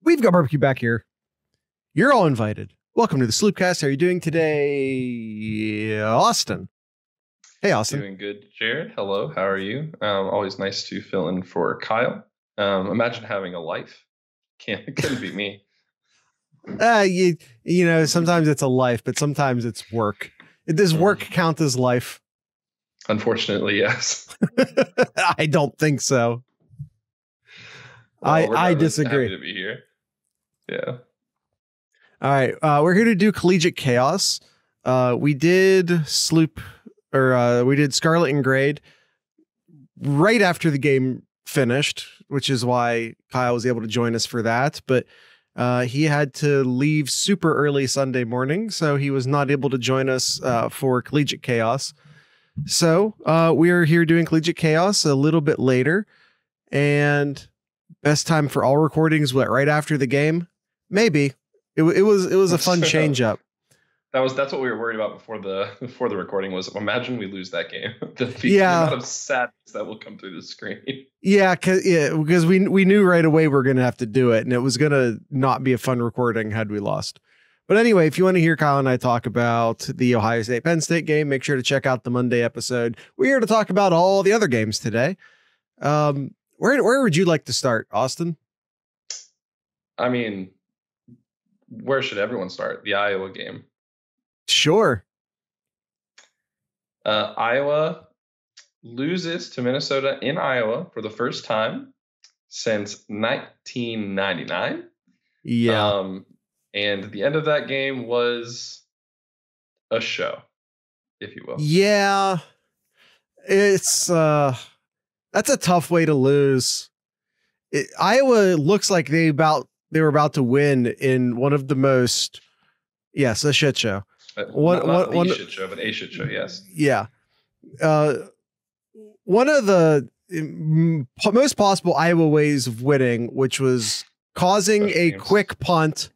We've got barbecue back here. You're all invited. Welcome to the Sloopcast. How are you doing today, Austin? Hey, Austin. Doing good, Jared. Hello. How are you? Always nice to fill in for Kyle. Imagine having a life. Couldn't be me. You know, sometimes it's a life, but sometimes it's work. Does work count as life? Unfortunately, yes. I don't think so. Well, I disagree. Happy to be here. Yeah. All right. We're here to do Collegiate Chaos. We did we did Scarlet and Grade right after the game finished, which is why Kyle was able to join us for that. But he had to leave super early Sunday morning, so he was not able to join us for Collegiate Chaos. So we are here doing Collegiate Chaos a little bit later, and best time for all recordings right after the game. Maybe it was a fun change up. That's what we were worried about before the recording was. Imagine we lose that game. The amount of sadness that will come through the screen. Yeah, because we knew right away we were gonna have to do it, and it was gonna not be a fun recording had we lost. But anyway, if you want to hear Kyle and I talk about the Ohio State Penn State game, make sure to check out the Monday episode. We're here to talk about all the other games today. Where would you like to start, Austin? I mean, where should everyone start? The Iowa game. Sure. Iowa loses to Minnesota in Iowa for the first time since 1999. Yeah. And the end of that game was a show, if you will. Yeah. It's that's a tough way to lose. Iowa looks like they were about to win in one of the most, yes, a shit show. Not the shit show, but a shit show, yes. Yeah. One of the most possible Iowa ways of winning, which was causing a quick punt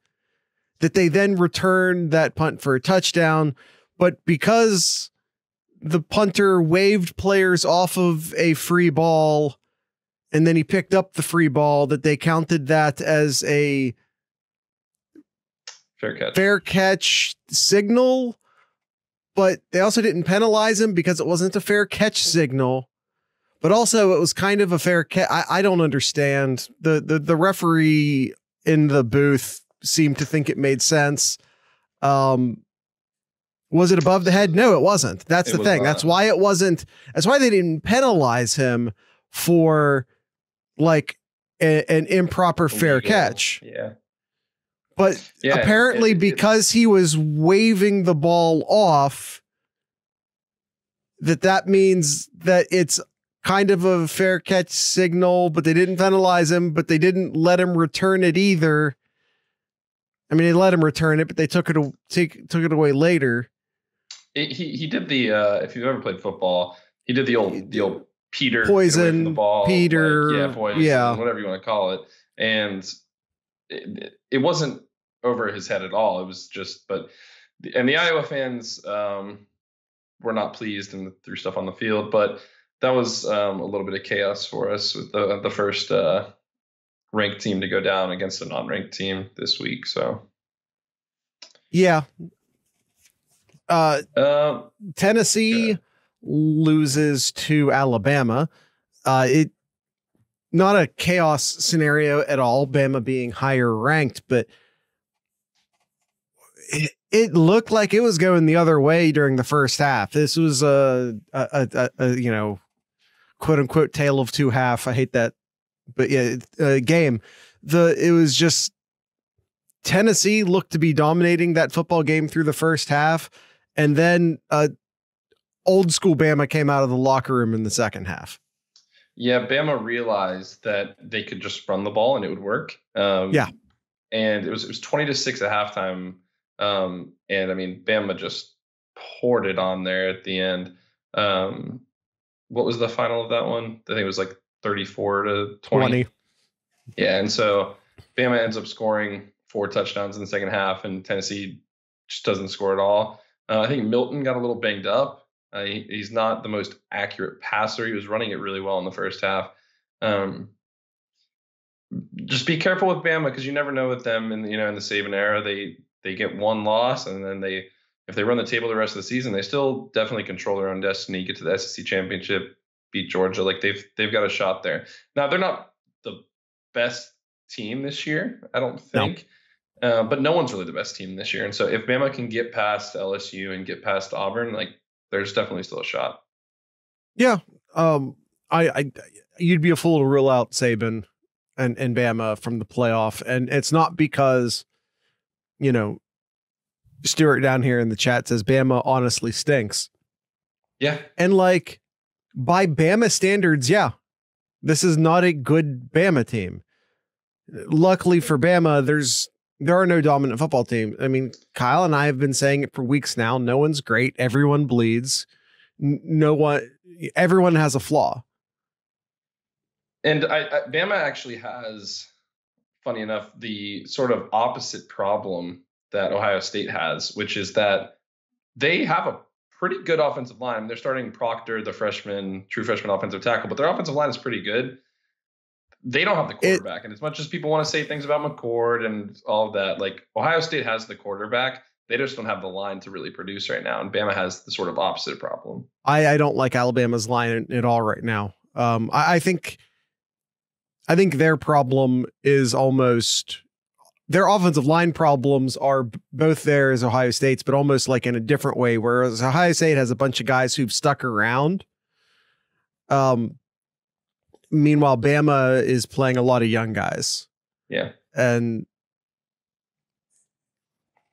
that they then returned that punt for a touchdown. But because the punter waved players off of a free ball and then he picked up the free ball, that they counted that as a fair catch signal, but they also didn't penalize him because it wasn't a fair catch signal. But also it was kind of a fair catch. I don't understand. The referee in the booth seemed to think it made sense. Was it above the head? No, it wasn't. That's the thing. That's why it wasn't. That's why they didn't penalize him for like an improper fair catch. Yeah. But apparently because he was waving the ball off, that means that it's kind of a fair catch signal, but they didn't penalize him, but they didn't let him return it either. I mean, they let him return it, but they took it away later. He did the if you've ever played football, he did the old Peter poison the ball, Peter, poison, whatever you want to call it, and it wasn't over his head at all. It was just, and the Iowa fans were not pleased and threw stuff on the field, but that was a little bit of chaos for us with the first ranked team to go down against a non-ranked team this week. So yeah. Tennessee loses to Alabama. Not a chaos scenario at all, Bama being higher ranked, but it looked like it was going the other way during the first half. This was a quote unquote tale of two half. I hate that, but yeah, game. It was just Tennessee looked to be dominating that football game through the first half, and then old school Bama came out of the locker room in the second half. Yeah, Bama realized that they could just run the ball and it would work. And it was 20-6 at halftime. And I mean, Bama just poured it on there at the end. What was the final of that one? I think it was like 34-20. Yeah, and so Bama ends up scoring 4 touchdowns in the second half, and Tennessee just doesn't score at all. I think Milton got a little banged up. He's not the most accurate passer. He was running it really well in the first half. just be careful with Bama because you never know with them. In the Saban era, they get one loss, and then if they run the table the rest of the season, they still definitely control their own destiny. Get to the SEC championship, beat Georgia. Like they've got a shot there. Now they're not the best team this year, I don't think. No. But no one's really the best team this year. And so if Bama can get past LSU and get past Auburn, like there's definitely still a shot. Yeah. You'd be a fool to rule out Saban and Bama from the playoff. And it's not because, Stuart down here in the chat says Bama honestly stinks. Yeah. And like by Bama standards, yeah, this is not a good Bama team. Luckily for Bama, there are no dominant football teams. I mean, Kyle and I have been saying it for weeks now. No one's great. Everyone bleeds. Everyone has a flaw. And Bama actually has, funny enough, the sort of opposite problem that Ohio State has, which is that they have a pretty good offensive line. I mean, they're starting Proctor, the true freshman offensive tackle, but their offensive line is pretty good. They don't have the quarterback. And as much as people want to say things about McCord and all of that, like Ohio State has the quarterback. They just don't have the line to really produce right now. And Bama has the sort of opposite problem. I don't like Alabama's line at all right now. I think their problem is almost their offensive line problems are both there as Ohio State's, but almost like in a different way, whereas Ohio State has a bunch of guys who've stuck around. Meanwhile, Bama is playing a lot of young guys. Yeah. And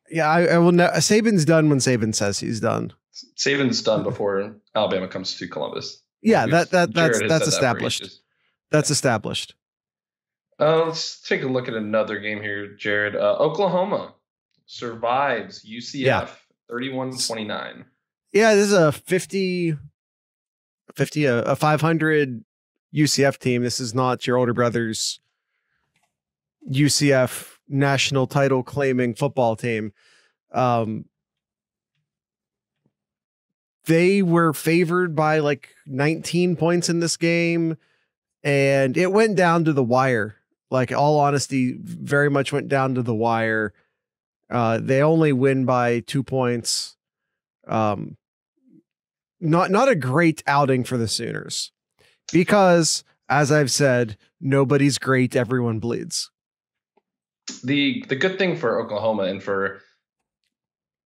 yeah, I will know. Saban's done when Saban says he's done. Saban's done before Alabama comes to Columbus. Yeah, that's established. That's established. Let's take a look at another game here, Jared. Oklahoma survives UCF 31-29. Yeah, this is a 500 UCF team. This is not your older brother's UCF national title claiming football team. They were favored by like 19 points in this game, and it went down to the wire. Like, all honesty, very much went down to the wire. They only win by 2 points. Not a great outing for the Sooners because, as I've said, nobody's great. Everyone bleeds. The good thing for Oklahoma and for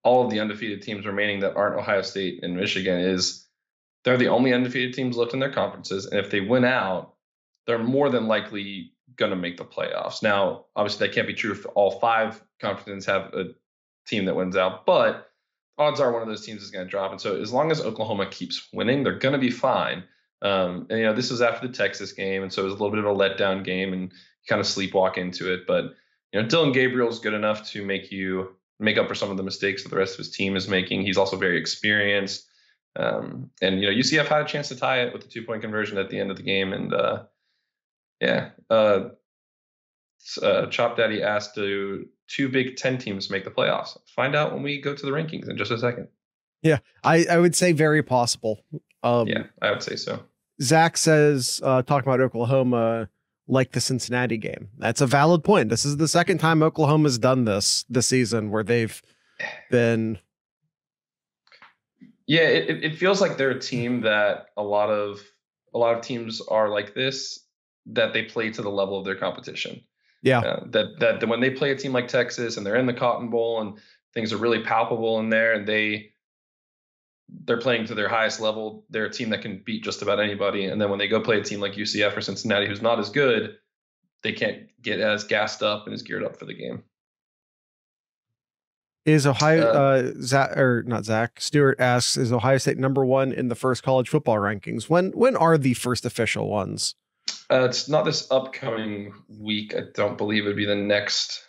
all of the undefeated teams remaining that aren't Ohio State and Michigan is they're the only undefeated teams left in their conferences. And if they win out, they're more than likely going to make the playoffs. Now, obviously, that can't be true if all 5 conferences have a team that wins out, but odds are one of those teams is going to drop. And so as long as Oklahoma keeps winning, they're going to be fine. And, this was after the Texas game. And so it was a little bit of a letdown game and you kind of sleepwalk into it. But, Dylan Gabriel's good enough to make up for some of the mistakes that the rest of his team is making. He's also very experienced. And, UCF had a chance to tie it with the 2-point conversion at the end of the game. And, Chop Daddy asked, do 2 Big Ten teams make the playoffs? Find out when we go to the rankings in just a second. Yeah, I would say very possible. Yeah, I would say so. Zach says, talking about Oklahoma, like the Cincinnati game. That's a valid point. This is the second time Oklahoma's done this season where they've been. Yeah, it feels like they're a team that a lot of teams are like this, that they play to the level of their competition. Yeah. That when they play a team like Texas and they're in the Cotton Bowl and things are really palpable in there and they're playing to their highest level, they're a team that can beat just about anybody. And then when they go play a team like UCF or Cincinnati, who's not as good, they can't get as gassed up and as geared up for the game. Is Ohio Stuart asks, is Ohio State number 1 in the first college football rankings? When are the first official ones? It's not this upcoming week. I don't believe it would be the next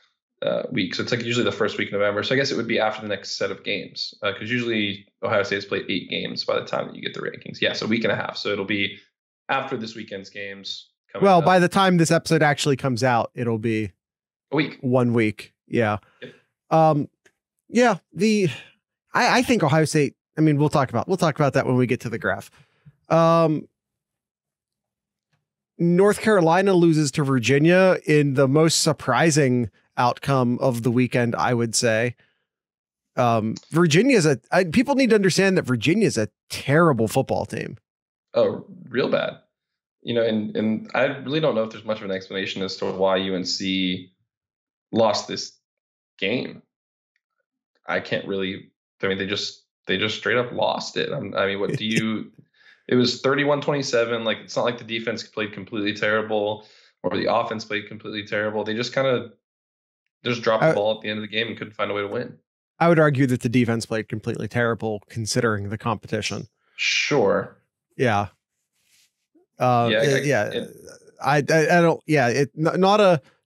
week. So it's like usually the first week of November. So I guess it would be after the next set of games because usually Ohio State's played 8 games by the time that you get the rankings. Yeah, so a week and a half. So it'll be after this weekend's games. Well, by the time this episode actually comes out, it'll be a week. 1 week. Yeah. Yep. Yeah. I think Ohio State. I mean, we'll talk about that when we get to the graph. North Carolina loses to Virginia in the most surprising outcome of the weekend, I would say. Virginia's people need to understand that Virginia is a terrible football team. Oh, real bad. And I really don't know if there's much of an explanation as to why UNC lost this game. I can't really. I mean, they just straight up lost it. What do you? It was 31-27. Like, it's not like the defense played completely terrible or the offense played completely terrible. They just kind of dropped the ball at the end of the game and couldn't find a way to win. I would argue that the defense played completely terrible considering the competition. Sure. Yeah. Not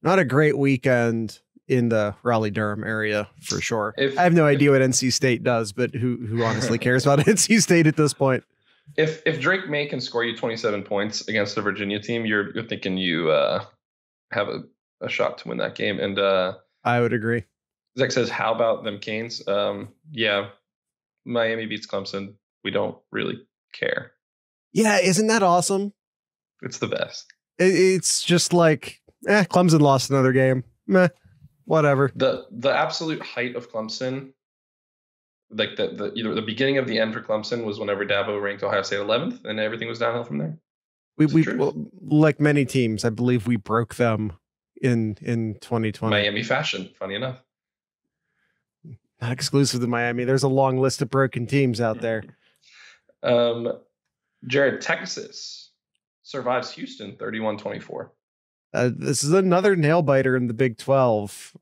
a great weekend in the Raleigh-Durham area for sure. I have no idea what NC State does, but who honestly cares about NC State at this point? If Drake May can score you 27 points against the Virginia team, you're thinking you have a shot to win that game. And I would agree. Zach says, how about them Canes? Yeah, Miami beats Clemson. We don't really care. Yeah, isn't that awesome? It's the best. It's just like, Clemson lost another game. Meh, whatever. The absolute height of Clemson, like the beginning of the end for Clemson was whenever Dabo ranked Ohio State 11th, and everything was downhill from there. We like many teams, I believe we broke them in 2020. Miami fashion, funny enough. Not exclusive to Miami. There's a long list of broken teams out there. Jared, Texas survives Houston 31-24. This is another nail biter in the Big 12.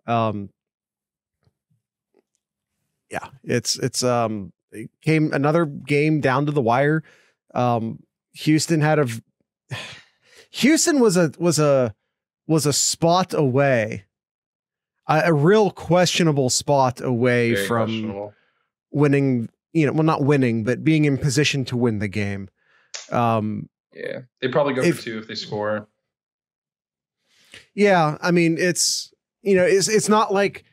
It came another game down to the wire. Houston was a spot away. A real questionable spot away Very from winning, not winning, but being in position to win the game. Yeah, they probably go for 2 if they score. Yeah, I mean, it's not like,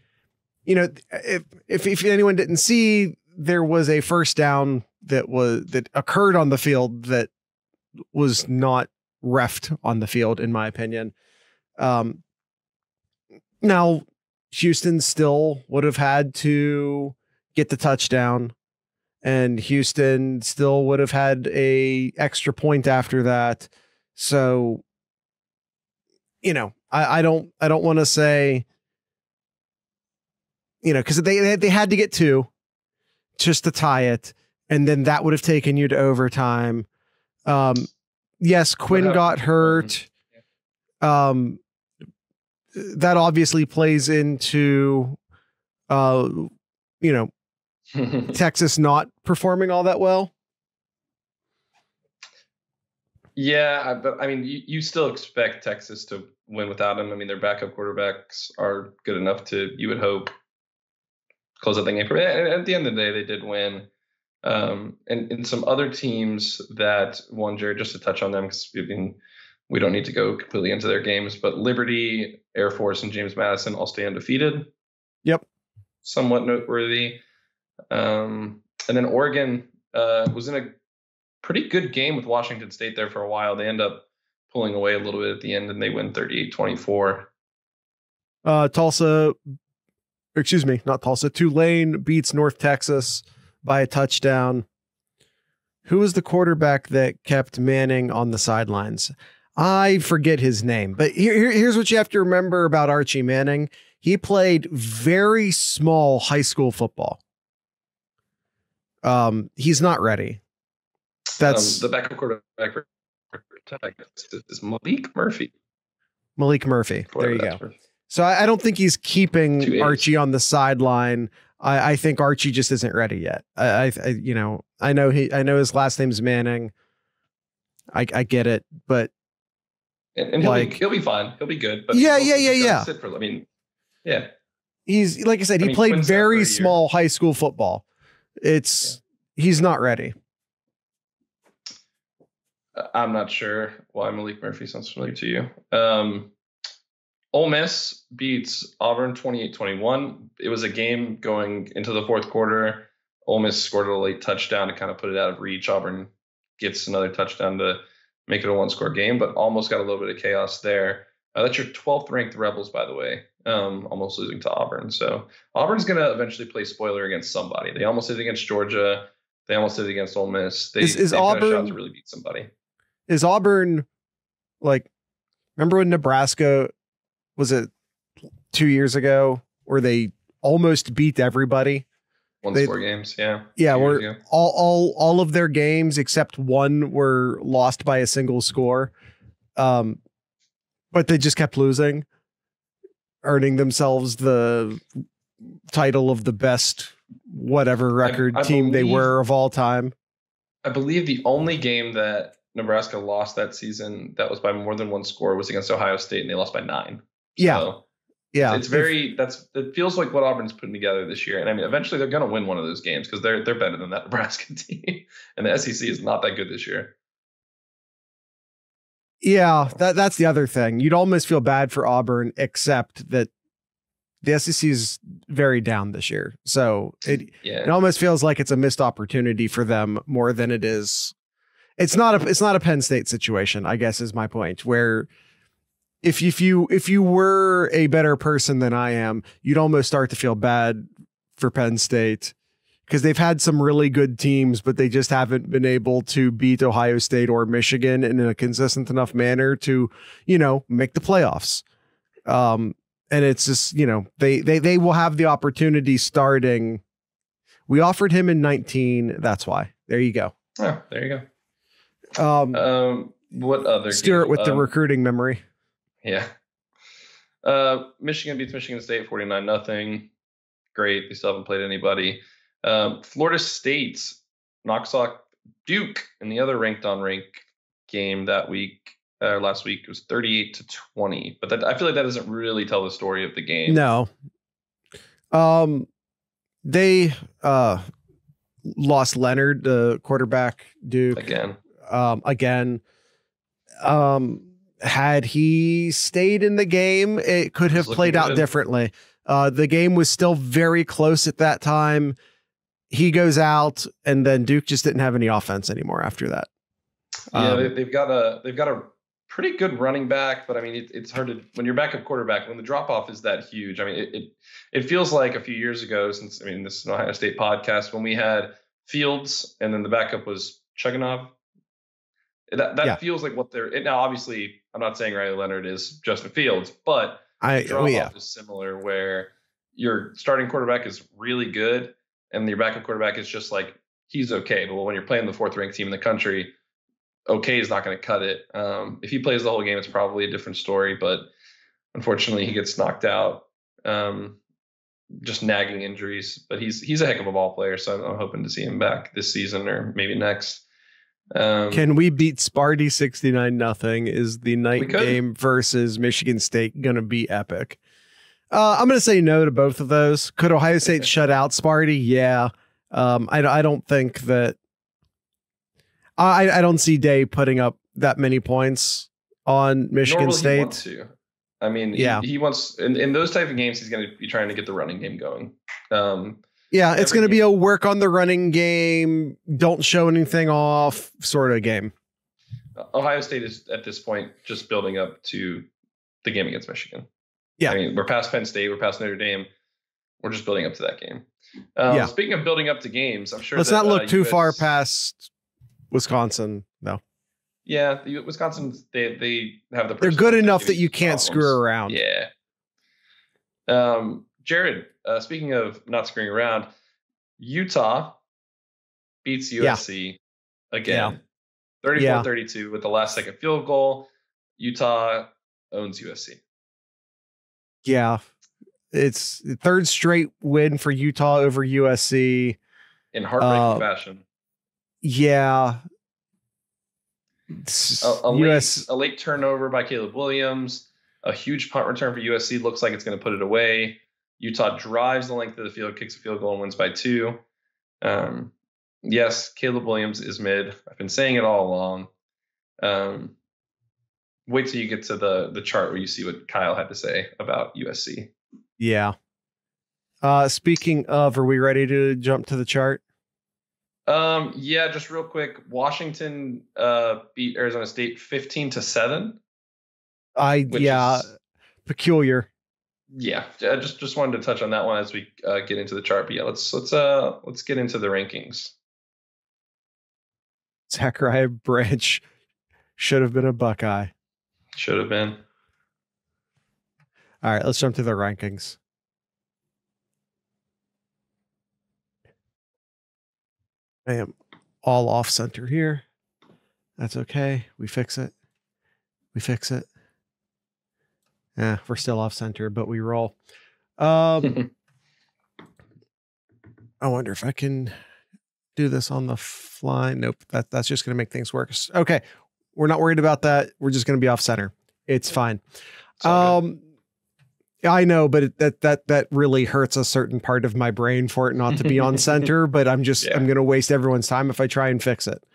if anyone didn't see, there was a first down that occurred on the field that was not reffed on the field, in my opinion. Now, Houston still would have had to get the touchdown, and Houston still would have had a extra point after that. So, I don't want to say, because they had to get 2 just to tie it, and then that would have taken you to overtime. Yes, Quinn got hurt. That obviously plays into, Texas not performing all that well. Yeah, but I mean, you still expect Texas to win without him. I mean, their backup quarterbacks are good enough to, you would hope, close out the game. At the end of the day, they did win. And some other teams that won, Jared, just to touch on them, because we don't need to go completely into their games, but Liberty, Air Force, and James Madison all stay undefeated. Yep. Somewhat noteworthy. And then Oregon was in a pretty good game with Washington State there for a while. They end up pulling away a little bit at the end, and they win 38-24. Tulane beats North Texas by a touchdown. Who was the quarterback that kept Manning on the sidelines? I forget his name, but here's what you have to remember about Archie Manning. He played very small high school football. He's not ready. That's the backup quarterback for Texas is Malik Murphy. Malik Murphy. There you go. So I don't think he's keeping Archie on the sideline. I think Archie just isn't ready yet. I know his last name's Manning. I get it, but and he'll be fine. He'll be good. But yeah. He's, like I said, he played very small high school football. He's not ready. I'm not sure why Malik Murphy sounds familiar to you. Ole Miss beats Auburn 28-21. It was a game going into the fourth quarter. Ole Miss scored a late touchdown to kind of put it out of reach. Auburn gets another touchdown to make it a one-score game, but almost got a little bit of chaos there. That's your 12th ranked Rebels, by the way, almost losing to Auburn. So Auburn's going to eventually play spoiler against somebody. They almost did against Georgia. They almost did against Ole Miss. They've got a shot to really beat somebody. Is Auburn, like, remember when Nebraska, was it 2 years ago, where they almost beat everybody? One-score games, yeah. Yeah, where all of their games except one were lost by a single score. But they just kept losing, earning themselves the title of the best whatever record team they were of all time. I believe the only game that Nebraska lost that season that was by more than one score was against Ohio State, and they lost by 9. Yeah. So yeah. It feels like what Auburn's putting together this year. And I mean, eventually they're going to win one of those games because they're better than that Nebraska team. And the SEC is not that good this year. Yeah, that's the other thing. You'd almost feel bad for Auburn, except that the SEC is very down this year. So it almost feels like it's a missed opportunity for them more than it is. It's not a Penn State situation, I guess, is my point, where if you were a better person than I am, you'd almost start to feel bad for Penn State, because they've had some really good teams, but they just haven't been able to beat Ohio State or Michigan in a consistent enough manner to, make the playoffs. And it's just, they will have the opportunity starting. We offered him in 19. That's why. There you go. Oh, there you go. What other Stuart game? With the recruiting memory? Yeah. Michigan beats Michigan State 49-0. Great. They still haven't played anybody. Florida State knocks off Duke in the other ranked game that week. Last week it was 38-20, but I feel like that doesn't really tell the story of the game. No. They lost Leonard, the quarterback, Duke again. Had he stayed in the game, it could have played out differently. The game was still very close at that time. He goes out, and then Duke just didn't have any offense anymore after that. Yeah, they've got a pretty good running back, but I mean, it's hard to, when you're backup quarterback, when the drop off is that huge. I mean, it feels like a few years ago, since this is an Ohio State podcast, when we had Fields and then the backup was Chugunov. That feels like what they're now. Obviously, I'm not saying Riley Leonard is Justin Fields, but the drop off is similar, where your starting quarterback is really good and your backup quarterback is just like, he's okay. But when you're playing the 4th ranked team in the country, okay is not going to cut it. If he plays the whole game, it's probably a different story. But unfortunately, he gets knocked out, just nagging injuries. But he's a heck of a ball player, so I'm hoping to see him back this season or maybe next. Can we beat Sparty 69-0? Is the night game versus Michigan State going to be epic? I'm going to say no to both of those. Could Ohio State shut out Sparty? Yeah. I don't think that. I don't see Day putting up that many points on Michigan State. He want to. I mean, he wants in those type of games, he's going to be trying to get the running game going. It's going to be a work on the running game, don't show anything off sort of game. Ohio State is at this point just building up to the game against Michigan. Yeah. I mean, we're past Penn State, we're past Notre Dame. We're just building up to that game. Speaking of building up to games, I'm sure. Let's not look too far past Wisconsin, though. Yeah, Wisconsin, they have the. They're good enough that you can't screw around. Yeah. Jared, speaking of not screwing around, Utah beats USC again, 34-32 with the last second field goal. Utah owns USC. Yeah, it's the 3rd straight win for Utah over USC in heartbreaking fashion. Yeah. A late turnover by Caleb Williams, a huge punt return for USC. Looks like it's going to put it away. Utah drives the length of the field, kicks a field goal, and wins by 2. Yes, Caleb Williams is mid. I've been saying it all along. Wait till you get to the chart where you see what Kyle had to say about USC. Yeah. Speaking of, are we ready to jump to the chart? Yeah, just real quick. Washington beat Arizona State 15-7. Peculiar. Yeah, I just wanted to touch on that one as we get into the chart. But yeah, let's get into the rankings. Zachariah Branch should have been a Buckeye. Should have been. All right, let's jump to the rankings. I am all off center here. That's okay. We fix it. Yeah, we're still off center, but we roll. I wonder if I can do this on the fly. Nope, that's just going to make things worse. Okay, we're not worried about that. We're just going to be off center. It's fine. I know, but that really hurts a certain part of my brain for it not to be on center. But I'm going to waste everyone's time if I try and fix it.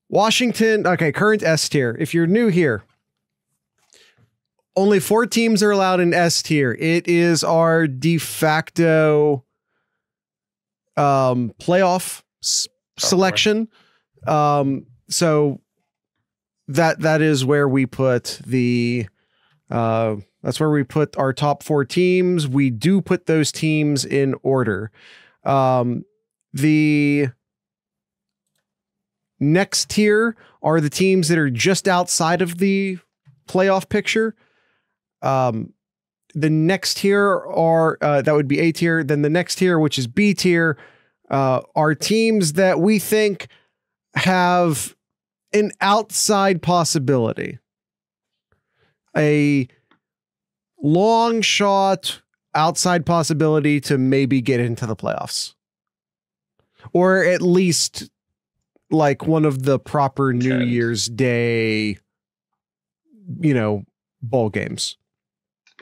Washington. Okay, current S tier. If you're new here, only 4 teams are allowed in S tier. It is our de facto playoff selection. So that is where we put the that's where we put our top 4 teams. We do put those teams in order. The next tier are the teams that are just outside of the playoff picture. The next tier are that would be A tier. Then the next tier, which is B tier, are teams that we think have an outside possibility, a long shot outside possibility to maybe get into the playoffs, or at least like one of the proper New Year's Day, bowl games.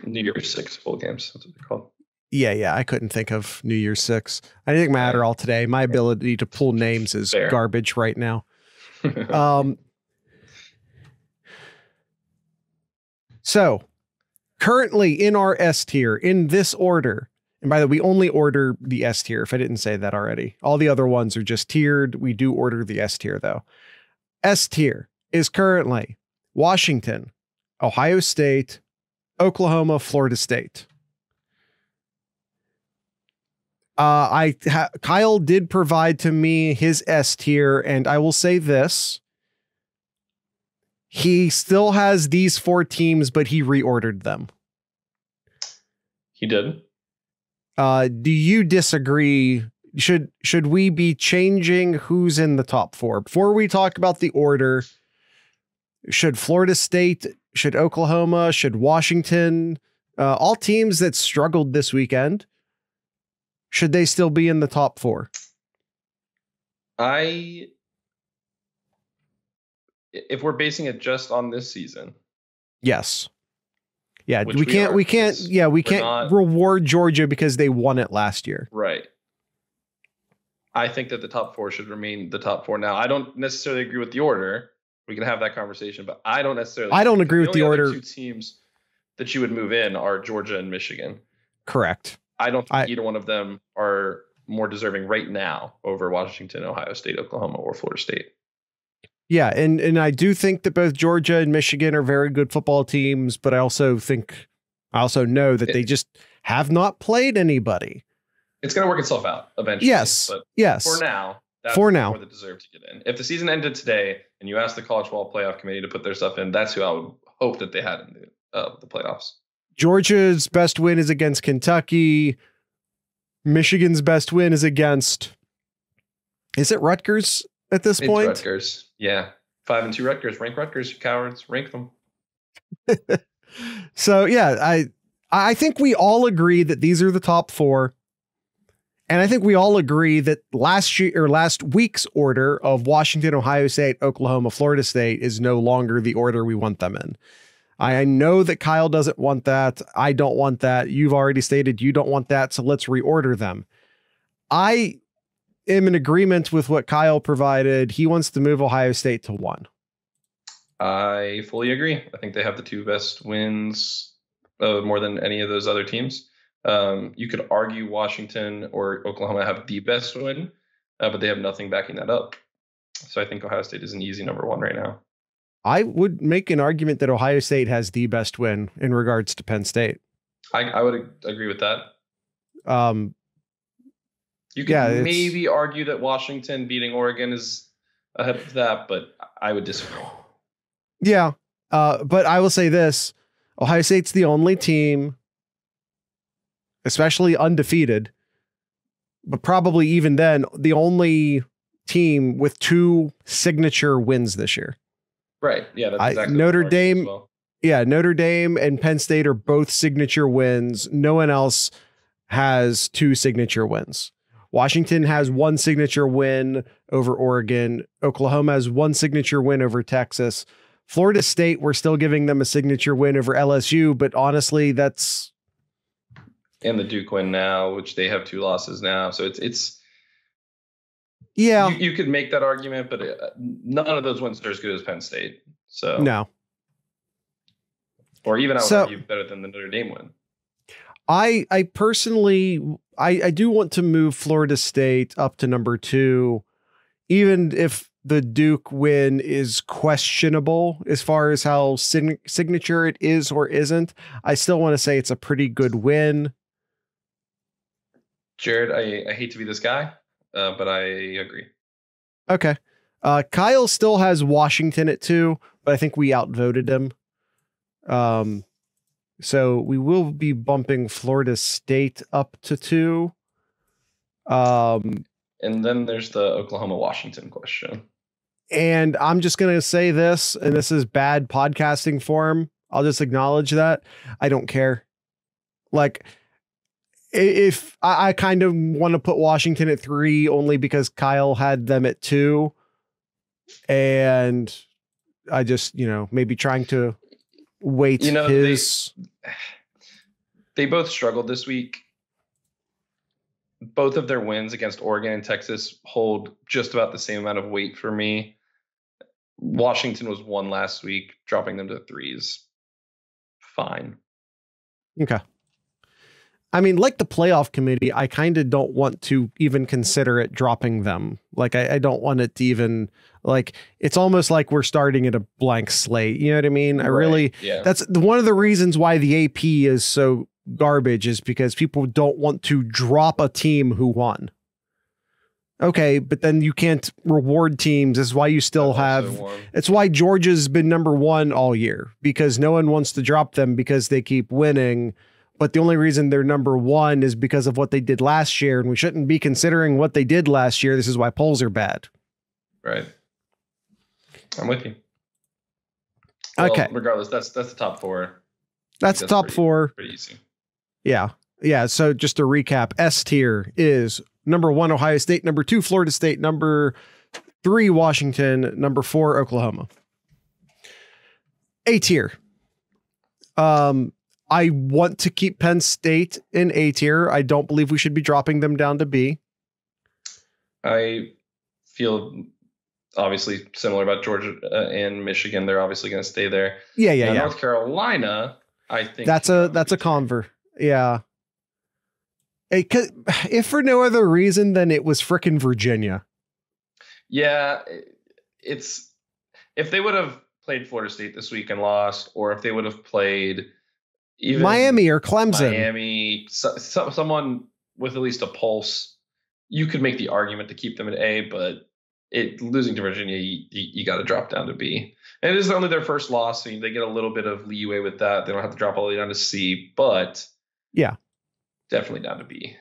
New Year's 6 bowl games. That's what they're called. Yeah. I couldn't think of New Year's 6. I didn't my Adderall today. My ability to pull names is garbage right now. So currently in our S tier, in this order, and by the way, we only order the S tier, if I didn't say that already. All the other ones are just tiered. We do order the S tier, though. S tier is currently Washington, Ohio State, Oklahoma, Florida State. Kyle did provide to me his S tier, and I will say this. He still has these 4 teams, but he reordered them. He did. Do you disagree? Should we be changing who's in the top 4? Before we talk about the order, should Florida State, should Oklahoma, should Washington, all teams that struggled this weekend, should they still be in the top 4? If we're basing it just on this season. Yes. Yeah, we can't reward Georgia because they won it last year. Right. I think that the top 4 should remain the top 4 now. I don't necessarily agree with the order. We can have that conversation, but I don't agree with the order. 2 teams that you would move in are Georgia and Michigan. Correct. I don't think either one of them are more deserving right now over Washington, Ohio State, Oklahoma, or Florida State. Yeah, and I do think that both Georgia and Michigan are very good football teams, but I also know that they just have not played anybody. It's going to work itself out eventually. Yes. But yes. For now, that's where they deserve to get in. If the season ended today and you asked the College Football Playoff Committee to put their stuff in, that's who I would hope that they had in the playoffs. Georgia's best win is against Kentucky. Michigan's best win is against, is it Rutgers at this point? Rutgers. Yeah. 5-2 Rutgers. Rank Rutgers, you cowards. Rank them. So yeah, I think we all agree that these are the top 4. And I think we all agree that last week's order of Washington, Ohio State, Oklahoma, Florida State is no longer the order we want them in. I know that Kyle doesn't want that. I don't want that. You've already stated you don't want that. So let's reorder them. I am in agreement with what Kyle provided. He wants to move Ohio State to 1. I fully agree. I think they have the 2 best wins more than any of those other teams. You could argue Washington or Oklahoma have the best win, but they have nothing backing that up. So I think Ohio State is an easy number 1 right now. I would make an argument that Ohio State has the best win in regards to Penn State. I would agree with that. You could maybe argue that Washington beating Oregon is ahead of that, but I would disagree. Yeah. But I will say this, Ohio State's the only team, especially undefeated, but probably even then, the only team with 2 signature wins this year. Right. Yeah. That's exactly Notre Dame. Well. Yeah. Notre Dame and Penn State are both signature wins. No one else has 2 signature wins. Washington has 1 signature win over Oregon. Oklahoma has 1 signature win over Texas. Florida State, we're still giving them a signature win over LSU, but honestly, that's... And the Duke win now, which they have 2 losses now. So it's yeah, you could make that argument, but none of those wins are as good as Penn State. So no. Or even I would argue better than the Notre Dame win. I personally, I do want to move Florida State up to number 2, even if the Duke win is questionable as far as how signature it is or isn't. I still want to say it's a pretty good win. Jared, I hate to be this guy, but I agree. Okay. Kyle still has Washington at 2, but I think we outvoted him. So we will be bumping Florida State up to 2. And then there's the Oklahoma-Washington question. And I'm just going to say this, and this is bad podcasting form. I'll just acknowledge that. I don't care. Like, if I kind of want to put Washington at 3 only because Kyle had them at 2. And I just, maybe trying to weight his... They both struggled this week. Both of their wins against Oregon and Texas hold just about the same amount of weight for me. Washington was 1 last week, dropping them to 3s. Fine. Okay. I mean, like the playoff committee, I kind of don't want to even consider it dropping them. Like, I don't want it to even, like, it's almost like we're starting at a blank slate. You know what I mean? That's one of the reasons why the AP is so garbage, is because people don't want to drop a team who won. Okay, but then you can't reward teams. That's why you still have... It's why Georgia's been number 1 all year, because no one wants to drop them because they keep winning. But the only reason they're number 1 is because of what they did last year, and we shouldn't be considering what they did last year. This is why polls are bad. Right. I'm with you. Well, okay. Regardless, that's the top 4. That's the top 4. Pretty easy. Yeah. Yeah. So just to recap, S tier is number 1, Ohio State, number 2, Florida State, number 3, Washington, number 4, Oklahoma. A tier. I want to keep Penn State in A tier. I don't believe we should be dropping them down to B. I feel obviously similar about Georgia and Michigan. They're obviously going to stay there. Yeah. North Carolina, I think that's a conver. Yeah. If for no other reason than it was frickin' Virginia. Yeah, it's if they would have played Florida State this week and lost, or if they would have played even Miami or Clemson, someone with at least a pulse, you could make the argument to keep them at A, but losing to Virginia, you got to drop down to B. And it is only their first loss, so they get a little bit of leeway with that. They don't have to drop all the way down to C, but yeah, definitely down to B.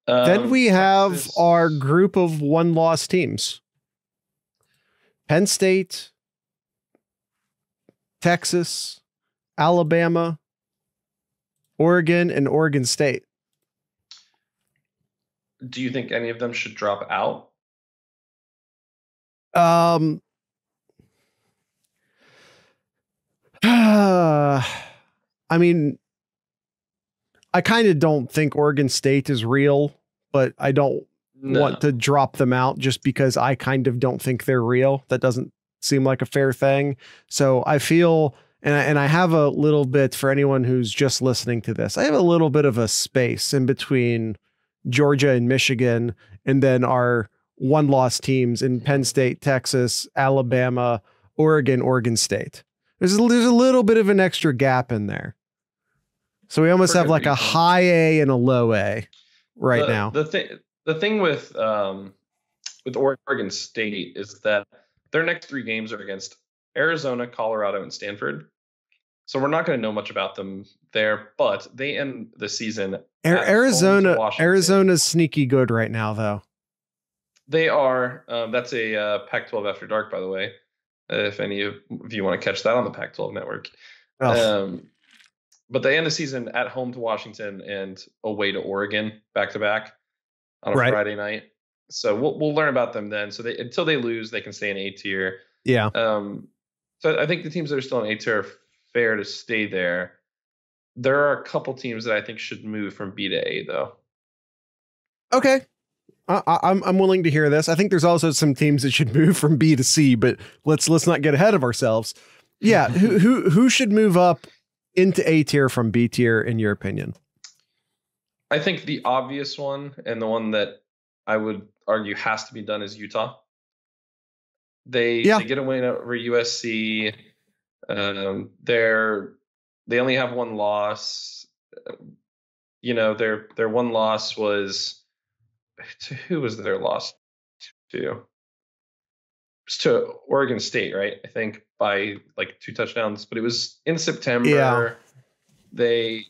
Then we have our group of 1-loss teams. Penn State, Texas, Alabama, Oregon, and Oregon State. Do you think any of them should drop out? I mean, I kind of don't think Oregon State is real, but I don't want to drop them out just because I kind of don't think they're real. That doesn't seem like a fair thing. So I feel, and I have a little bit, for anyone who's just listening to this, I have a little bit of a space in between Georgia and Michigan, and then our one-loss teams in Penn State, Texas, Alabama, Oregon, Oregon State. There's a little bit of an extra gap in there. So we almost have like a high A and a low A now. The thing with Oregon State is that their next 3 games are against Arizona, Colorado, and Stanford. So we're not going to know much about them there, but they end the season. Arizona's sneaky good right now, though. They are. That's a Pac-12 After Dark, by the way. If any of you want to catch that on the Pac-12 network. Oh. But they end the season at home to Washington and away to Oregon back-to-back on a Friday night. So we'll learn about them then. So until they lose, they can stay in A tier. Yeah. So I think the teams that are still in A tier are fair to stay there. There are a couple teams that I think should move from B to A, though. Okay. I'm willing to hear this. I think there's also some teams that should move from B to C, but let's not get ahead of ourselves. Yeah. who should move up into A tier from B tier, in your opinion? I think the obvious one, and the one that I would argue has to be done, is Utah. They get a win over USC. They only have one loss. Their one loss was to who was their loss to? It was to Oregon State, right? I think by like 2 touchdowns, but it was in September. Yeah. They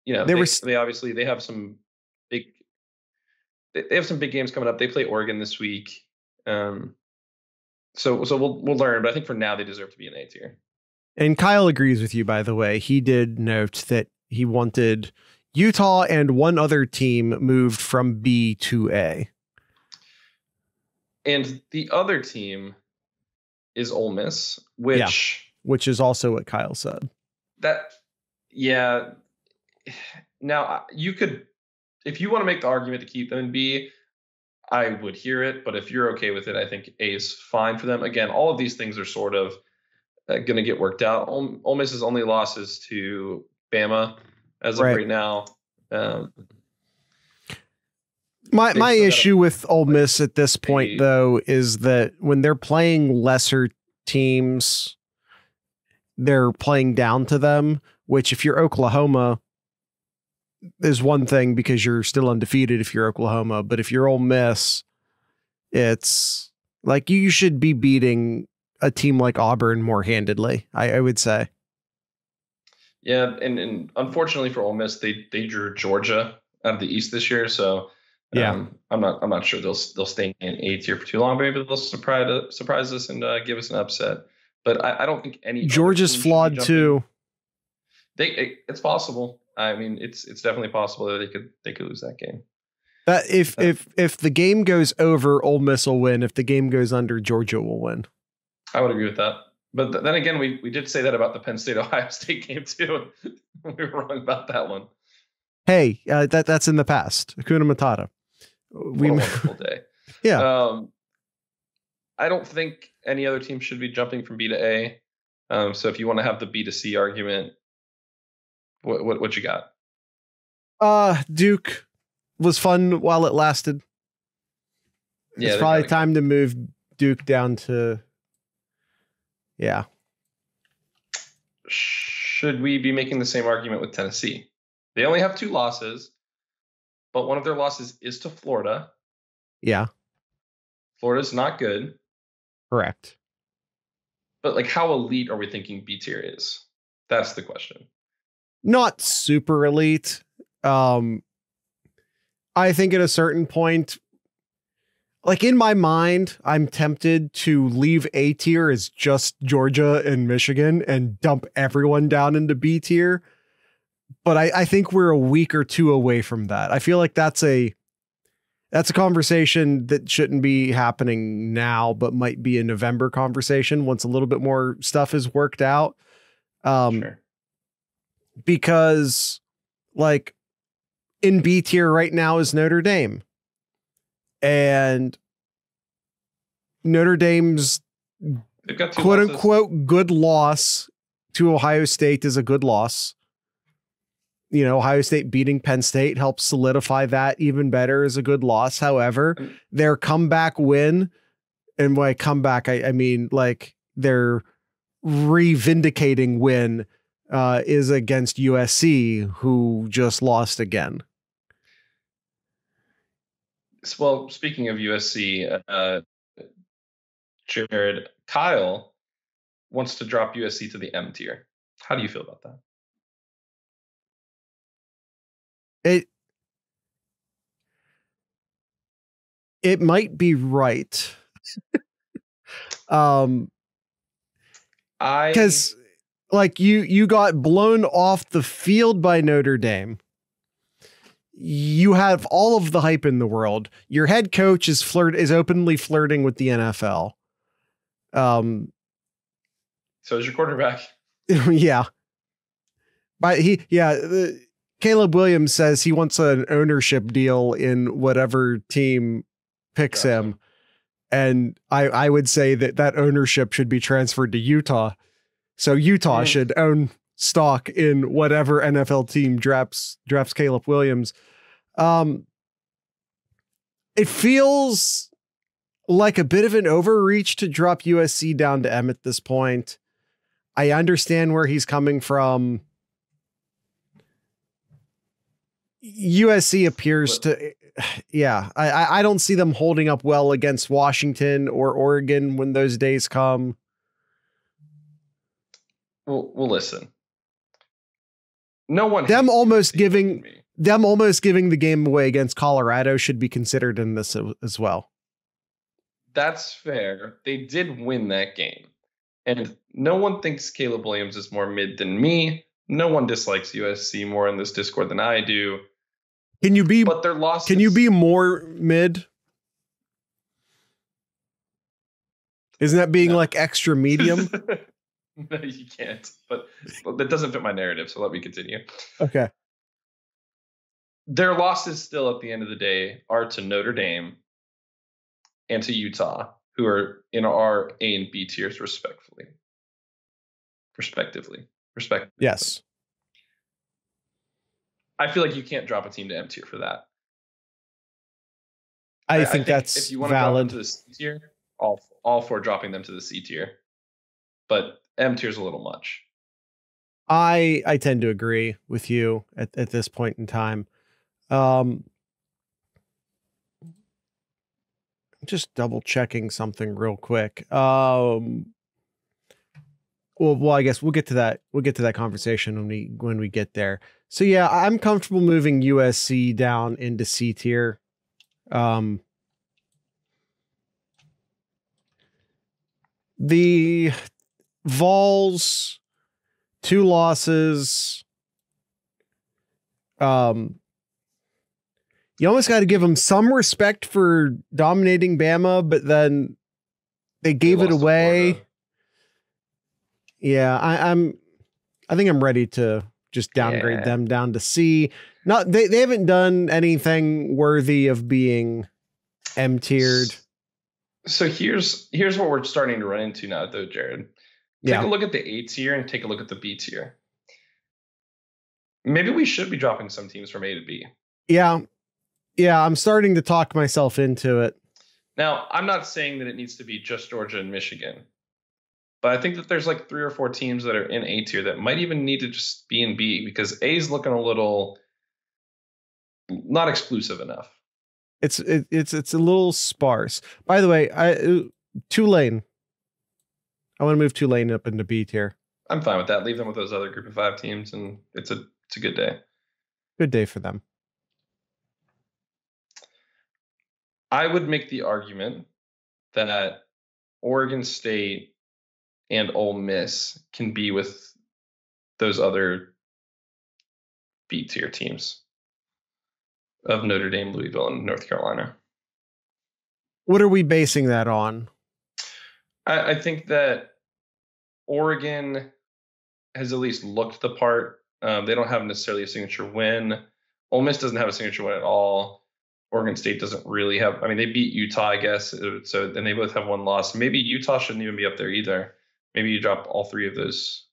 have some big games coming up. They play Oregon this week. So we'll learn, but I think for now they deserve to be in A tier. And Kyle agrees with you, by the way. He did note that he wanted Utah and one other team moved from B to A. And the other team is Ole Miss, which is also what Kyle said. Now you could, if you want to make the argument to keep them in B, I would hear it, but if you're okay with it, I think A is fine for them. Again, all of these things are sort of going to get worked out. Ole Miss's only losses to Bama as of right now. My issue with Ole Miss at this point, though, is that when they're playing lesser teams, they're playing down to them, which if you're Oklahoma is one thing because you're still undefeated if you're Oklahoma. But if you're Ole Miss, it's like you should be beating a team like Auburn more handedly, I would say. Yeah, and unfortunately for Ole Miss, they drew Georgia out of the East this year, so I'm not sure they'll stay in A tier for too long. Maybe they'll surprise us and give us an upset. But I don't think any Georgia's flawed too. It's possible. I mean, it's definitely possible that they could lose that game. That if the game goes over, Ole Miss will win. If the game goes under, Georgia will win. I would agree with that. But then again, we did say that about the Penn State Ohio State game too. We were wrong about that one. Hey, that's in the past. Hakuna Matata. What a wonderful day. Yeah. I don't think any other team should be jumping from B to A. So if you want to have the B to C argument, what you got? Duke was fun while it lasted. It's probably time to move Duke down to. Yeah. Should we be making the same argument with Tennessee? They only have 2 losses, but one of their losses is to Florida. Yeah. Florida's not good. Correct. But like, how elite are we thinking B tier is? That's the question. Not super elite. I think at a certain point, like in my mind, I'm tempted to leave A tier as just Georgia and Michigan and dump everyone down into B tier. But I think we're a week or 2 away from that. I feel like that's a conversation that shouldn't be happening now, but might be a November conversation once a little bit more stuff is worked out. Sure. Because like in B tier right now is Notre Dame. And Notre Dame's quote unquote good loss to Ohio State is a good loss. Ohio State beating Penn State helps solidify that even better as a good loss. However, their comeback win, and by comeback, I mean like their re-vindicating win is against USC, who just lost again. Well, speaking of USC, Jared, Kyle wants to drop USC to the M tier. How do you feel about that? It might be right. Because like you got blown off the field by Notre Dame. You have all of the hype in the world. Your head coach is openly flirting with the NFL. So is your quarterback. Yeah. But Caleb Williams says he wants an ownership deal in whatever team picks him. And I would say that ownership should be transferred to Utah. So Utah should own stock in whatever NFL team drafts Caleb Williams. It feels like a bit of an overreach to drop USC down to M at this point. I understand where he's coming from. USC appears to, I don't see them holding up well against Washington or Oregon when those days come. Well, listen. No one. Them almost giving the game away against Colorado should be considered in this as well. That's fair. They did win that game. And no one thinks Caleb Williams is more mid than me. No one dislikes USC more in this Discord than I do. Can you be more mid? Isn't that being like extra medium? No, you can't. But that doesn't fit my narrative, so let me continue. Okay. Their losses still at the end of the day are to Notre Dame and to Utah, who are in our A and B tiers respectively. Yes. I feel like you can't drop a team to M tier for that. I think that's if you want valid. To drop them to the C tier, all for dropping them to the C tier. But M tier is a little much. I tend to agree with you at this point in time. I'm just double checking something real quick. Well, I guess we'll get to that. We'll get to that conversation when we get there. So yeah, I'm comfortable moving USC down into C tier. The Vols, 2 losses. You almost got to give them some respect for dominating Bama, but then they gave it away. Yeah, I think I'm ready to just downgrade them down to C. Not they haven't done anything worthy of being M tiered. So here's what we're starting to run into now, though, Jared. Take a look at the A tier and take a look at the B tier. Maybe we should be dropping some teams from A to B. Yeah, I'm starting to talk myself into it. Now, I'm not saying that it needs to be just Georgia and Michigan, but I think that there's like 3 or 4 teams that are in A tier that might even need to just be in B, because A is looking a little not exclusive enough. It's a little sparse. By the way, Tulane. I want to move Tulane up into B tier. I'm fine with that. Leave them with those other group of 5 teams, and it's a good day. Good day for them. I would make the argument that Oregon State and Ole Miss can be with those other B tier teams of Notre Dame, Louisville, and North Carolina. What are we basing that on? I think that Oregon has at least looked the part. They don't have necessarily a signature win. Ole Miss doesn't have a signature win at all. Oregon State doesn't really have. I mean, they beat Utah, I guess. So, and they both have 1 loss. Maybe Utah shouldn't even be up there either. Maybe you drop all 3 of those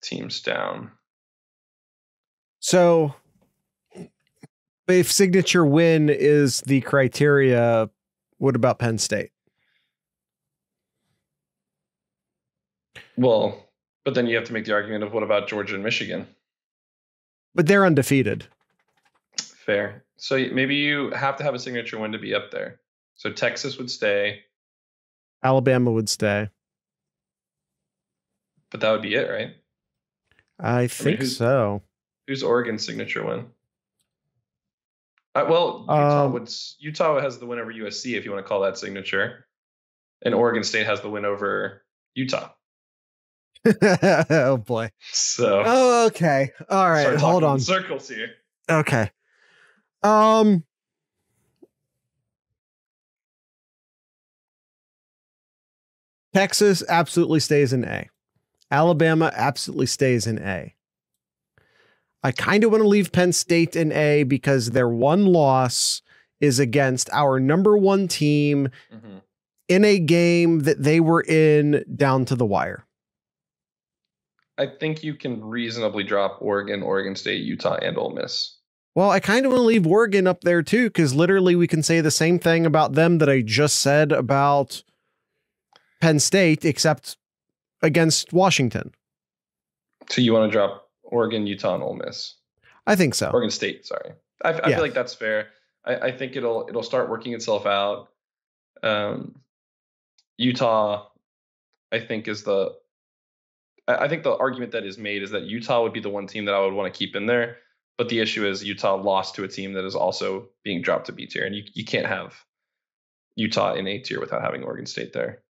teams down. So if signature win is the criteria, what about Penn State? Well, but then you have to make the argument of what about Georgia and Michigan? But they're undefeated. Fair. So maybe you have to have a signature win to be up there. So Texas would stay. Alabama would stay. But that would be it, right? I think so. Who's Oregon's signature win? Utah has the win over USC, if you want to call that signature. And Oregon State has the win over Utah. Oh boy. So. Oh, okay. All right. Hold on. Circles here. Okay. Texas absolutely stays in A. Alabama absolutely stays in A. I kind of want to leave Penn State in A because their one loss is against our number one team in a game that they were in down to the wire. I think you can reasonably drop Oregon, Oregon State, Utah, and Ole Miss. Well, I kind of want to leave Oregon up there too, because literally we can say the same thing about them that I just said about Penn State, except against Washington. So you want to drop Oregon, Utah, and Ole Miss? I think so. Oregon State, sorry. I feel like that's fair. I think it'll start working itself out. Utah, I think I think the argument that is made is that Utah would be the one team that I would want to keep in there. But the issue is Utah lost to a team that is also being dropped to B tier. And you can't have Utah in A tier without having Oregon State there.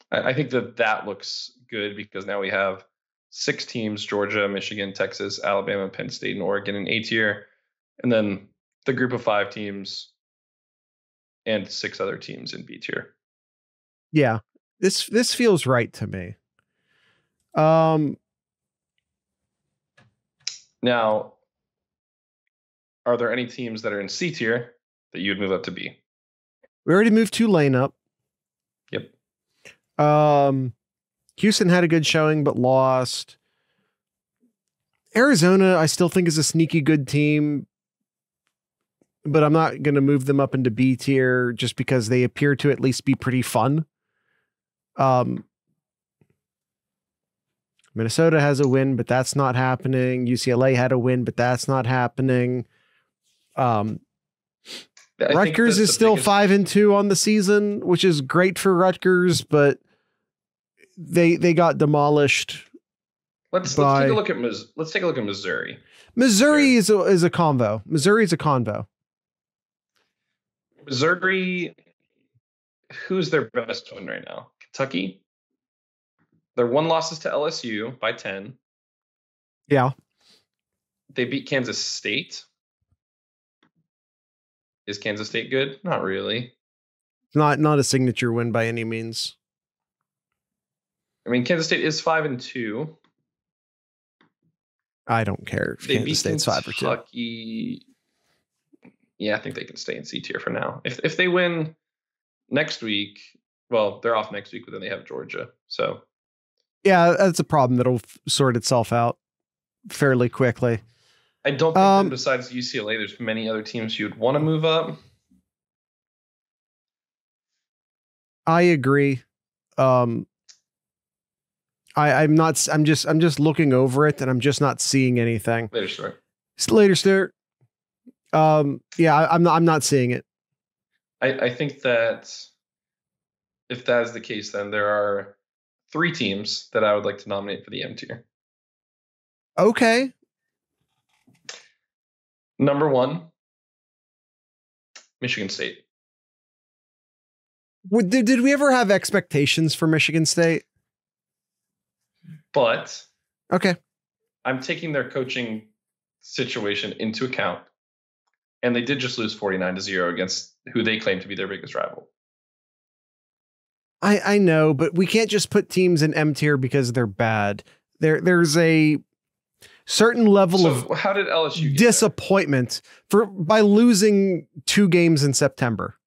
I think that looks good because now we have 6 teams: Georgia, Michigan, Texas, Alabama, Penn State, and Oregon in A tier. And then the group of 5 teams and 6 other teams in B tier. Yeah, this feels right to me. Now, are there any teams that are in C tier that you would move up to B? We already moved Tulane up. Yep. Houston had a good showing, but lost. Arizona, I still think is a sneaky good team, but I'm not going to move them up into B tier just because they appear to at least be pretty fun. Minnesota has a win, but that's not happening. UCLA had a win, but that's not happening. Rutgers is still 5-2 on the season, which is great for Rutgers, but they got demolished. Let's take a look at Missouri. Missouri is a convo. Missouri is a convo. Missouri, who's their best win right now? Kentucky. Their 1 losses to LSU by 10. Yeah. They beat Kansas State. Is Kansas State good? Not really. Not a signature win by any means. I mean, Kansas State is 5-2. I don't care if Kansas State's 5 or 2. Kentucky. Yeah, I think they can stay in C tier for now. If they win next week, well, they're off next week, but then they have Georgia. So yeah, that's a problem that'll sort itself out fairly quickly. I don't think that besides UCLA, there's many other teams you'd want to move up. I agree. I'm just looking over it and I'm just not seeing anything. Later start. Yeah, I'm not seeing it. I think that if that is the case, then there are 3 teams that I would like to nominate for the M tier. Okay. Number 1, Michigan State. Did we ever have expectations for Michigan State? But okay, I'm taking their coaching situation into account. And they did just lose 49-0 against who they claim to be their biggest rival. I know, but we can't just put teams in M tier because they're bad. There's a certain level of how did LSU disappointment by losing 2 games in September.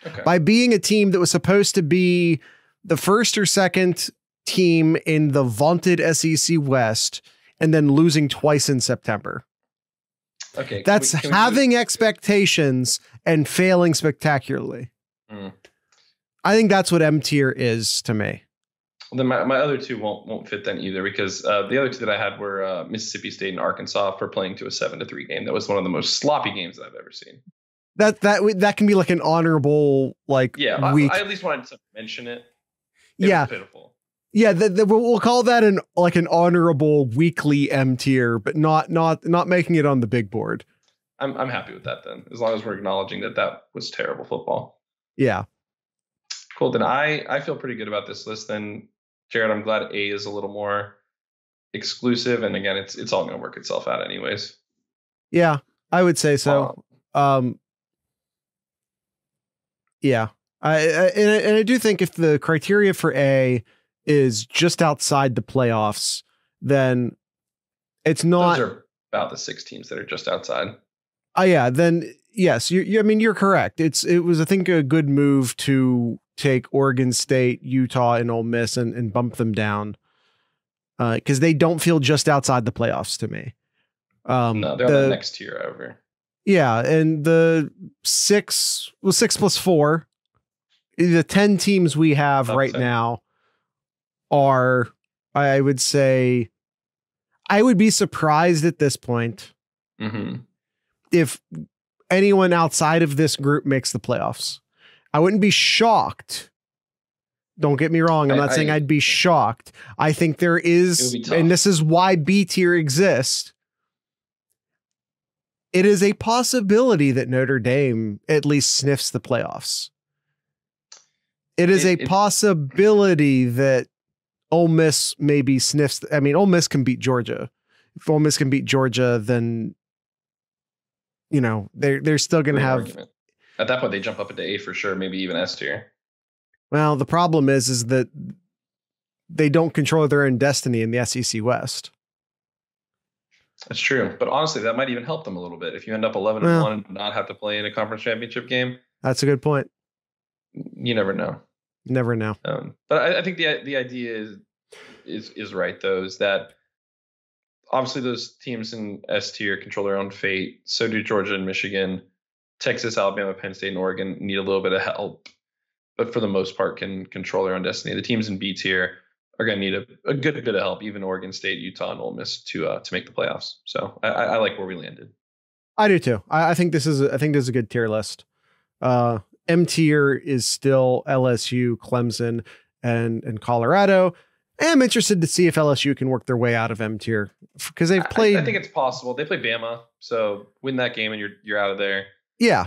Okay. By being a team that was supposed to be the first or second team in the vaunted SEC West and then losing twice in September. Okay. That's having expectations and failing spectacularly. I think that's what M tier is to me. Then my other two won't fit then either, because the other two that I had were Mississippi State and Arkansas for playing to a 7-3 game. That was one of the most sloppy games that I've ever seen. That can be like an honorable week. I at least wanted to mention it. It was pitiful. Yeah, we'll call that an honorable weekly M tier, but not making it on the big board. I'm happy with that then, as long as we're acknowledging that was terrible football. Yeah. Cool. Then I feel pretty good about this list. Then, Jared, I'm glad A is a little more exclusive, and again, it's all going to work itself out anyways. Yeah, I would say so. Yeah, I do think if the criteria for A is just outside the playoffs, then it's not. Those are about the 6 teams that are just outside. Yeah, then yes, I mean, you're correct. It was, I think, a good move to take Oregon State, Utah, and Ole Miss and bump them down because they don't feel just outside the playoffs to me. No, they're on the next tier over. Yeah, and the 6 plus 4, the 10 teams we have now are, I would say, I would be surprised at this point if anyone outside of this group makes the playoffs. I wouldn't be shocked. Don't get me wrong. I'm not saying I'd be shocked. I think there is, and this is why B tier exists. It is a possibility that Notre Dame at least sniffs the playoffs. It is a possibility that Ole Miss maybe sniffs. I mean, Ole Miss can beat Georgia. If Ole Miss can beat Georgia, then, you know, they're still going to have. Argument. At that point, they jump up into A for sure, maybe even S tier. Well, the problem is that they don't control their own destiny in the SEC West. That's true. But honestly, that might even help them a little bit. If you end up 11-1 and not have to play in a conference championship game. That's a good point. You never know. Never know. But I think the idea is right, though, is that obviously those teams in S tier control their own fate. So do Georgia and Michigan. Texas, Alabama, Penn State, and Oregon need a little bit of help, but for the most part can control their own destiny. The teams in B tier are going to need a good bit of help, even Oregon State, Utah, and Ole Miss to make the playoffs. So I like where we landed. I do too. I think this is a good tier list. M tier is still LSU, Clemson, and Colorado. I'm interested to see if LSU can work their way out of M tier because they've played. I think it's possible. They play Bama, so win that game and you're out of there. Yeah,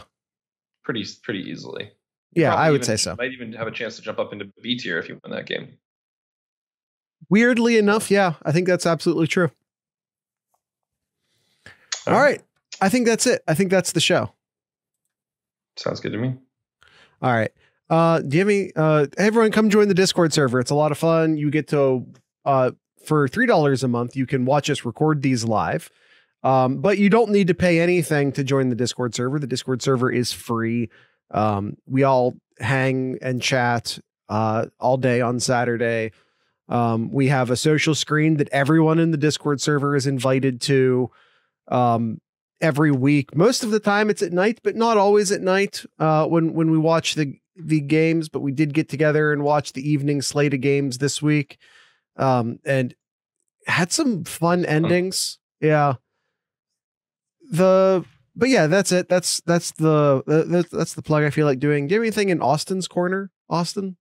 pretty easily. Yeah, I would say so. Might even have a chance to jump up into B tier if you win that game. Weirdly enough, yeah, I think that's absolutely true. All right. I think that's it. I think that's the show. Sounds good to me. All right. Do you have any, everyone come join the Discord server. It's a lot of fun. You get to, for $3 a month, you can watch us record these live. But you don't need to pay anything to join the Discord server. The Discord server is free. We all hang and chat, all day on Saturday. We have a social screen that everyone in the Discord server is invited to, every week. Most of the time it's at night, but not always at night, when we watch the games, but we did get together and watch the evening slate of games this week. And had some fun endings. Yeah. But yeah, that's it. That's the plug I feel like doing. Do you have anything in Austin's corner, Austin?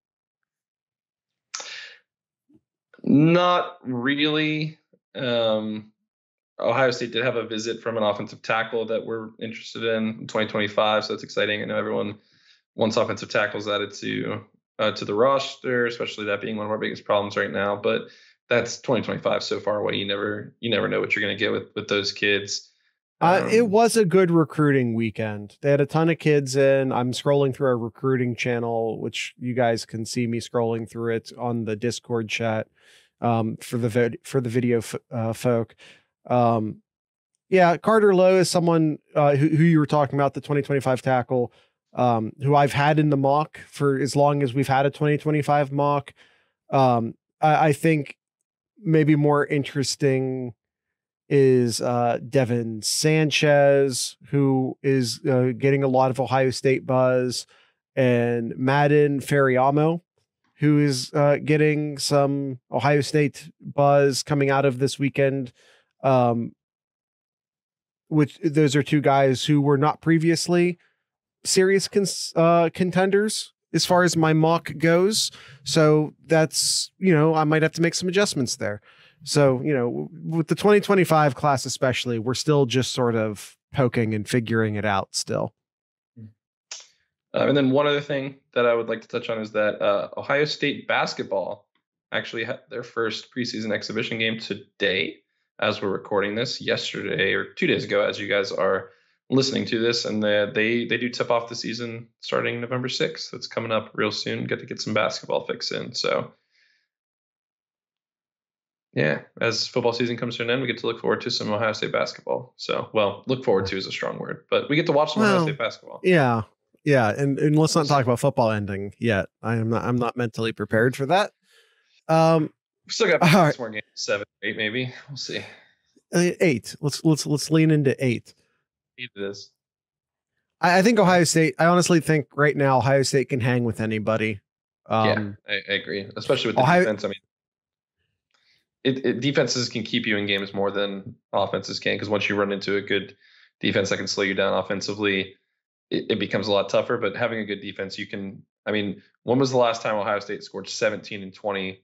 Not really. Ohio State did have a visit from an offensive tackle that we're interested in 2025. So that's exciting. I know everyone wants offensive tackles added to the roster, especially that being one of our biggest problems right now. But that's 2025 so far away. You never know what you're going to get with those kids. It was a good recruiting weekend. They had a ton of kids in. I'm scrolling through our recruiting channel, which you guys can see me scrolling through it on the Discord chat, for the video folk. Yeah, Carter Lowe is someone who you were talking about, the 2025 tackle, who I've had in the mock for as long as we've had a 2025 mock. I think maybe more interesting is Devin Sanchez, who is getting a lot of Ohio State buzz, and Madden Ferriamo, who is getting some Ohio State buzz coming out of this weekend. Which those are two guys who were not previously serious contenders as far as my mock goes. So that's, I might have to make some adjustments there. So, with the 2025 class especially, we're still just sort of poking and figuring it out still. And then one other thing that I would like to touch on is that Ohio State basketball actually had their first preseason exhibition game today, as we're recording this, yesterday or 2 days ago, as you guys are listening to this. And they do tip off the season starting November 6th. That's coming up real soon. Get some basketball fix in. So, yeah, as football season comes to an end, we get to look forward to some Ohio State basketball. So, well, look forward to is a strong word, but we get to watch some Ohio State basketball. Yeah. Yeah. And let's not talk about football ending yet. I'm not mentally prepared for that. We still got 6 more games, 7, 8 maybe. We'll see. 8. Let's lean into 8. 8 it is. I think Ohio State. I honestly think right now Ohio State can hang with anybody. Yeah, I agree, especially with the defense. I mean, defenses can keep you in games more than offenses can, because once you run into a good defense that can slow you down offensively, it becomes a lot tougher. But having a good defense, you can. I mean, when was the last time Ohio State scored 17 and 20?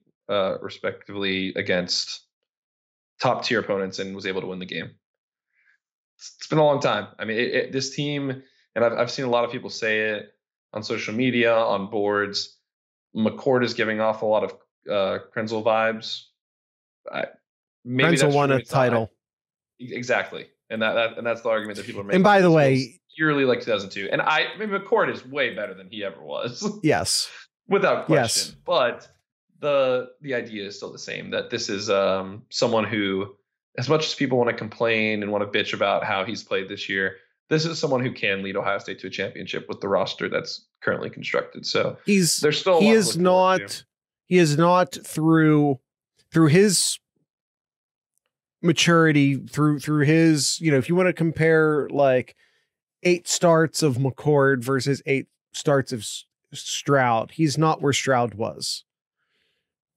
Respectively against top tier opponents and was able to win the game? It's been a long time. I mean, this team, and I've seen a lot of people say it on social media, on boards. McCord is giving off a lot of Krenzel vibes. Maybe Krenzel won a title. Exactly, and that's the argument that people are making. And by the way, purely like 2002, and McCord is way better than he ever was. Yes, without question. Yes. But the idea is still the same, that this is someone who, as much as people want to complain and want to bitch about how he's played this year, this is someone who can lead Ohio State to a championship with the roster that's currently constructed. So he is not through his maturity, through his, if you want to compare like 8 starts of McCord versus 8 starts of Stroud, he's not where Stroud was.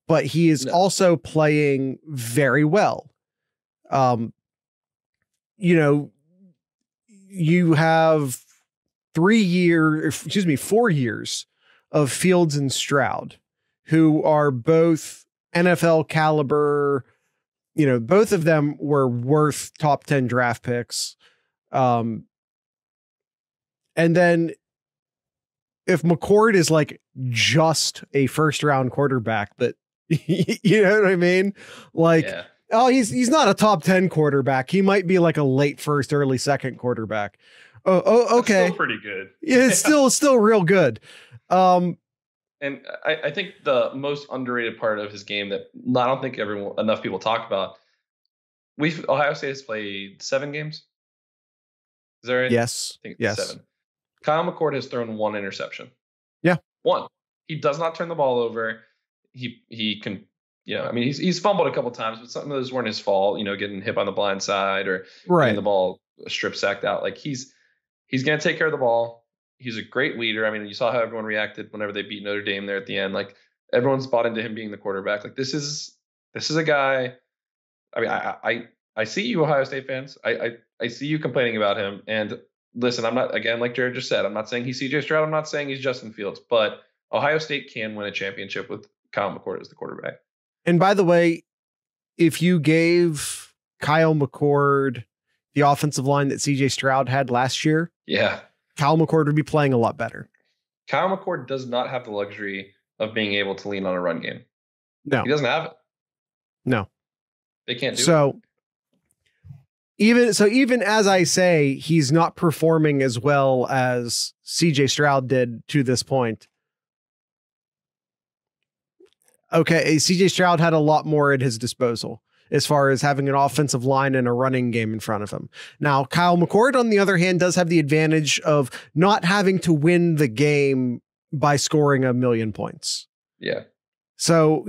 But he is also playing very well. You have 4 years of Fields and Stroud, who are both NFL caliber. Both of them were worth top 10 draft picks. And then if McCord is like just a first round quarterback, but you know what I mean? Like, yeah. Oh, he's not a top 10 quarterback. He might be like a late first, early second quarterback. Oh, okay. That's still pretty good. Yeah, it's still real good. And I think the most underrated part of his game that I don't think enough people talk about. Ohio State has played 7 games. Is that right? Yes. I think it's 7. Kyle McCord has thrown 1 interception. Yeah. 1. He does not turn the ball over. He can, I mean, he's fumbled a couple times, but some of those weren't his fault, getting hit on the blind side or getting the ball strip sacked out. Like he's going to take care of the ball. He's a great leader. I mean, you saw how everyone reacted whenever they beat Notre Dame there at the end. Like everyone's bought into him being the quarterback. Like this is a guy. I mean, I see you Ohio State fans. I see you complaining about him. And listen, I'm not, again, like Jared just said, I'm not saying he's CJ Stroud. I'm not saying he's Justin Fields, but Ohio State can win a championship with Kyle McCord as the quarterback. And by the way, if you gave Kyle McCord the offensive line that CJ Stroud had last year, Kyle McCord would be playing a lot better. Kyle McCord does not have the luxury of being able to lean on a run game. No, he doesn't have it. No, they can't do it. So even as I say, he's not performing as well as CJ Stroud did to this point. Okay, CJ Stroud had a lot more at his disposal as far as having an offensive line and a running game in front of him. Now, Kyle McCord, on the other hand, does have the advantage of not having to win the game by scoring 1,000,000 points. Yeah. So,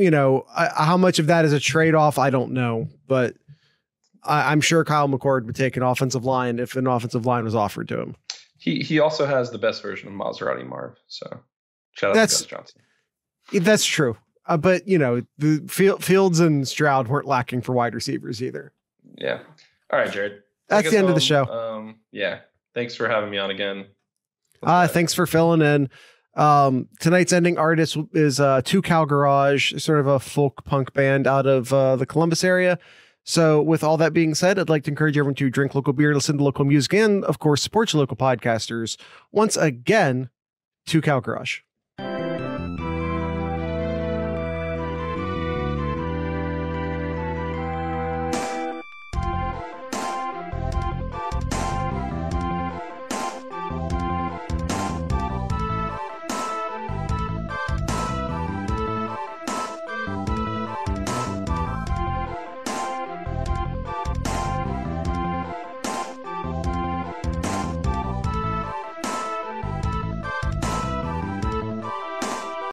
how much of that is a trade-off, I don't know. But I'm sure Kyle McCord would take an offensive line if an offensive line was offered to him. He also has the best version of Maserati Marv. So shout out to Gus Johnson. That's true. But, you know, the Fields and Stroud weren't lacking for wide receivers either. Yeah. All right, Jared. That's the end of the show. Yeah. Thanks for having me on again. Thanks for filling in. Tonight's ending artist is Two Cow Garage, sort of a folk punk band out of the Columbus area. So with all that being said, I'd like to encourage everyone to drink local beer, listen to local music, and of course, support your local podcasters. Once again, Two Cow Garage.